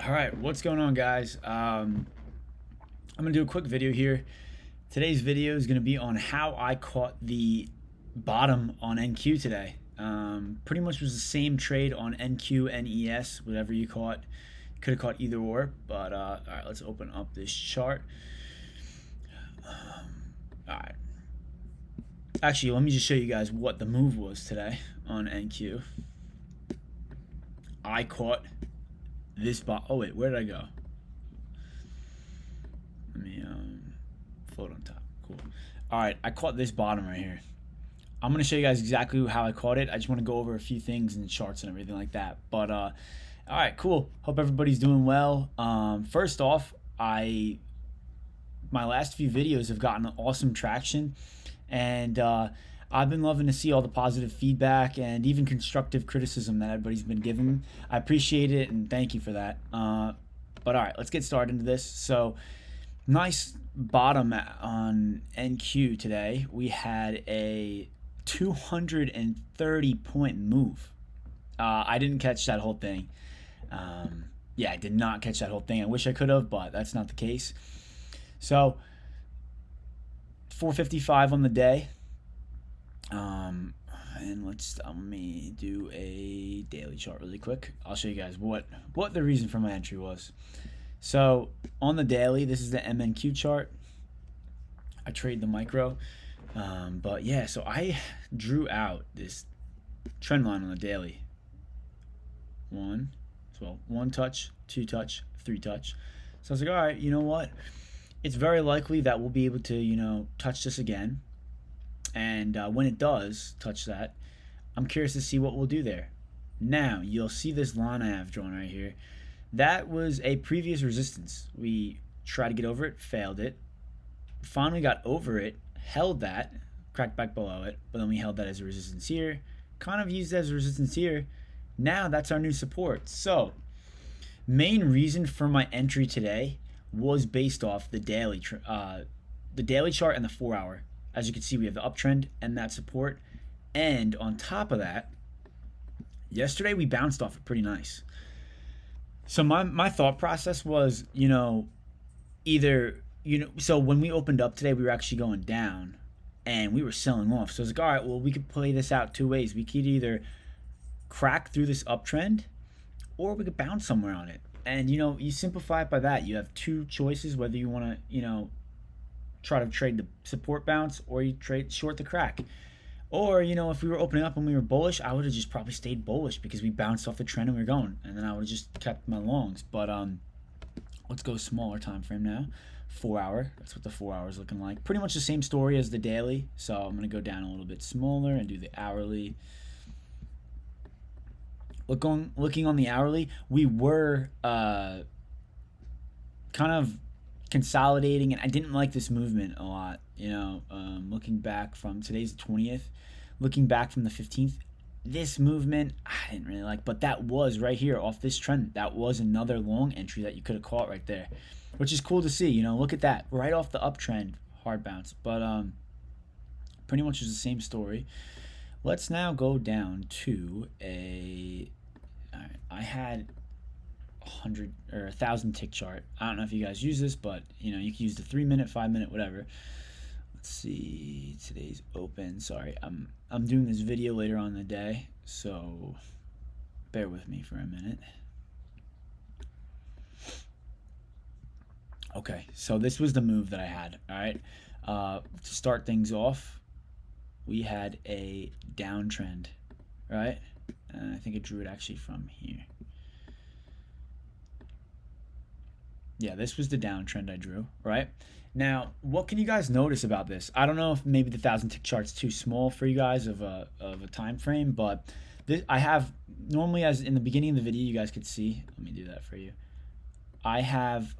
All right, what's going on, guys? I'm gonna do a quick video here. Today's video is gonna be on how I caught the bottom on NQ today. Pretty much was the same trade on NQ, NES, whatever you caught. Could have caught either or, but all right, let's open up this chart. All right, actually, let me just show you guys what the move was today on NQ. I caught this bot. Oh wait, where did I go? Let me float on top. Cool. All right, I caught this bottom right here. I'm gonna show you guys exactly how I caught it. I just want to go over a few things in the charts and everything like that. But all right, cool. Hope everybody's doing well. First off, my last few videos have gotten awesome traction, and I've been loving to see all the positive feedback and even constructive criticism that everybody's been giving. I appreciate it and thank you for that. But all right, let's get started into this. So, nice bottom on NQ today. We had a 230 point move. I didn't catch that whole thing. Yeah, I did not catch that whole thing. I wish I could have, but that's not the case. So, 455 on the day. And let me do a daily chart really quick. I'll show you guys what the reason for my entry was. So on the daily, this is the MNQ chart. I trade the micro, but yeah. So I drew out this trend line on the daily. One touch, two touch, three touch. So I was like, all right, you know what? It's very likely that we'll be able to touch this again. And when it does touch that, I'm curious to see what we'll do there. Now, you'll see this line I have drawn right here. That was a previous resistance. We tried to get over it, failed it. Finally got over it, held that, cracked back below it, but then we held that as a resistance here. Kind of used it as a resistance here. Now that's our new support. So, main reason for my entry today was based off the daily chart and the 4 hour. As you can see, we have the uptrend and that support. And on top of that, yesterday we bounced off it pretty nice. So my thought process was, so when we opened up today, we were actually going down and we were selling off. So I was like, all right, well, we could play this out two ways. We could either crack through this uptrend or we could bounce somewhere on it. And, you simplify it by that. You have two choices, whether you want to, try to trade the support bounce or you trade short the crack. Or, if we were opening up and we were bullish, I would have just probably stayed bullish because we bounced off the trend and we were going. And then I would have just kept my longs. But let's go smaller time frame now. 4 hour. That's what the 4 hour is looking like. Pretty much the same story as the daily. So I'm going to go down a little bit smaller and do the hourly. Looking on the hourly, we were kind of consolidating, and I didn't like this movement a lot. Looking back from today's the 20th, looking back from the 15th, this movement I didn't really like, but that was right here off this trend. That was another long entry that you could have caught right there, which is cool to see. Look at that, right off the uptrend, hard bounce. But pretty much is the same story. Let's now go down to all right, I had 100 or 1,000 tick chart. I don't know if you guys use this, but you can use the 3 minute, 5 minute, whatever. Let's see, today's open. Sorry, I'm doing this video later on in the day, so bear with me for a minute. Okay, so this was the move that I had. All right, to start things off, we had a downtrend, right? And I think I drew it actually from here. Yeah, this was the downtrend I drew, right? Now, what can you guys notice about this? I don't know if maybe the 1,000 tick chart's too small for you guys of a time frame, but I have normally, as in the beginning of the video, you guys could see. Let me do that for you. I have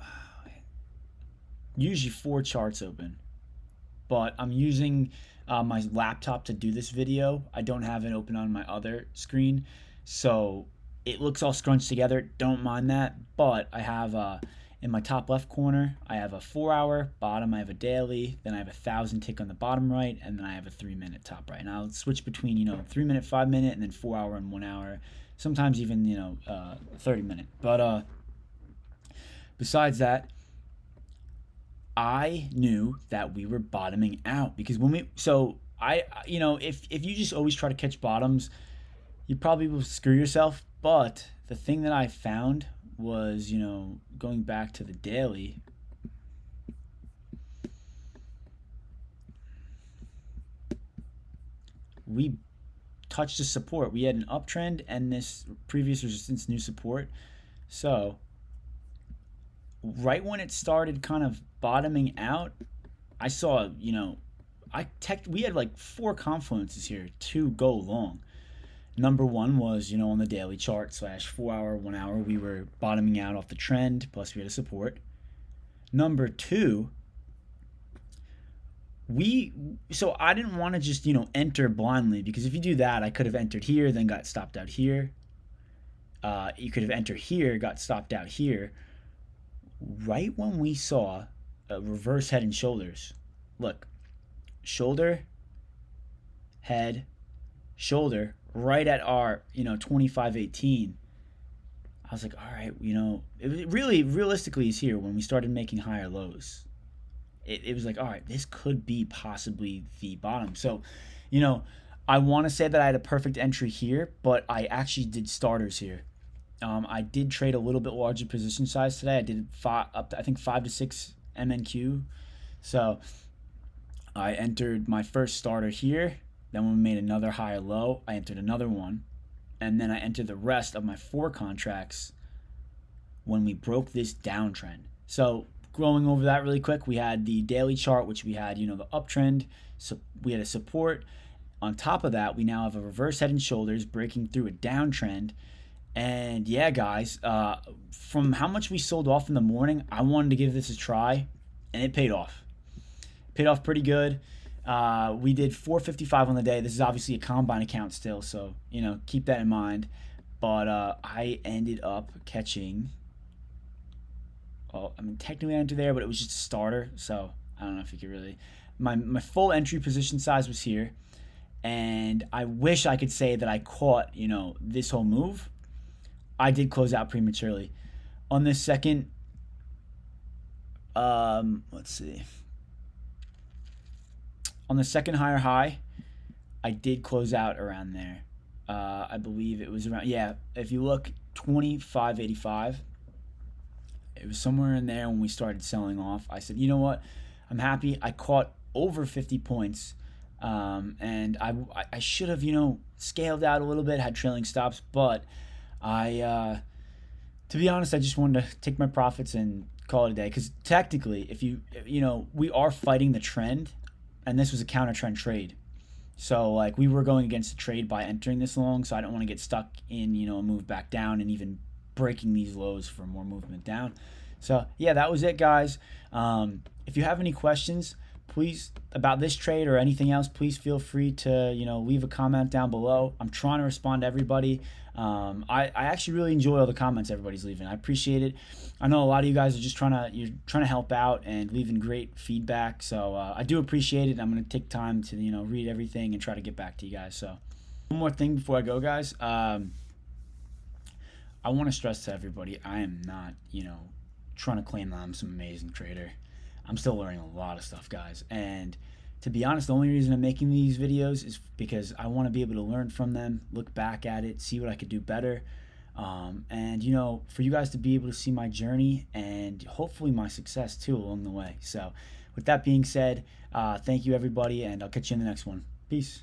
usually 4 charts open, but I'm using my laptop to do this video. I don't have it open on my other screen, so it looks all scrunched together. Don't mind that, but I have in my top left corner, I have a 4 hour, bottom I have a daily, then I have 1,000 tick on the bottom right, and then I have a 3 minute top right. And I'll switch between 3 minute, 5 minute, and then 4 hour and 1 hour, sometimes even 30 minute. But besides that, I knew that we were bottoming out because when we so I if you just always try to catch bottoms, you probably will screw yourself. But the thing that I found was, going back to the daily, we touched the support. We had an uptrend and this previous resistance, new support. So right when it started kind of bottoming out, I saw, we had like four confluences here to go long. Number one was, on the daily chart slash 4 hour, 1 hour, we were bottoming out off the trend, plus we had a support. Number two, so I didn't want to just, enter blindly, because if you do that, I could have entered here, then got stopped out here. You could have entered here, got stopped out here. Right when we saw a reverse head and shoulders, look, shoulder, head, shoulder, right at our 2518. I was like, all right, it really realistically is here when we started making higher lows. It was like, all right, this could be possibly the bottom. So I want to say that I had a perfect entry here, but I actually did starters here. I did trade a little bit larger position size today. I did up to, I think, 5 to 6 MNQ. So I entered my first starter here. Then when we made another higher low, I entered another one. And then I entered the rest of my 4 contracts when we broke this downtrend. So going over that really quick, we had the daily chart, which we had, the uptrend. So we had a support. On top of that, we now have a reverse head and shoulders breaking through a downtrend. And yeah, guys, from how much we sold off in the morning, I wanted to give this a try, and it paid off. Paid off pretty good. We did 455 on the day. This is obviously a combine account still, so keep that in mind. But I ended up catching. Well, I mean, technically I entered there, but it was just a starter, so I don't know if you could really. My full entry position size was here, and I wish I could say that I caught this whole move. I did close out prematurely on this second. Let's see. On the second higher high, I did close out around there. I believe it was around, yeah, if you look, 25.85. It was somewhere in there when we started selling off. I said, you know what? I'm happy. I caught over 50 points. And I should have, scaled out a little bit, had trailing stops, but to be honest, I just wanted to take my profits and call it a day. Because technically, if we are fighting the trend, and this was a counter trend trade. So like we were going against the trade by entering this long, so I don't want to get stuck in, a move back down and even breaking these lows for more movement down. So yeah, that was it, guys. If you have any questions, please, about this trade or anything else, please feel free to leave a comment down below. I'm trying to respond to everybody. I actually really enjoy all the comments everybody's leaving. I appreciate it. I know a lot of you guys are just trying to help out and leaving great feedback. So I do appreciate it. I'm gonna take time to read everything and try to get back to you guys. So one more thing before I go, guys. I want to stress to everybody, I am not trying to claim that I'm some amazing trader. I'm still learning a lot of stuff, guys. And to be honest, the only reason I'm making these videos is because I want to be able to learn from them, look back at it, see what I could do better. And for you guys to be able to see my journey and hopefully my success too along the way. So with that being said, thank you everybody, and I'll catch you in the next one. Peace.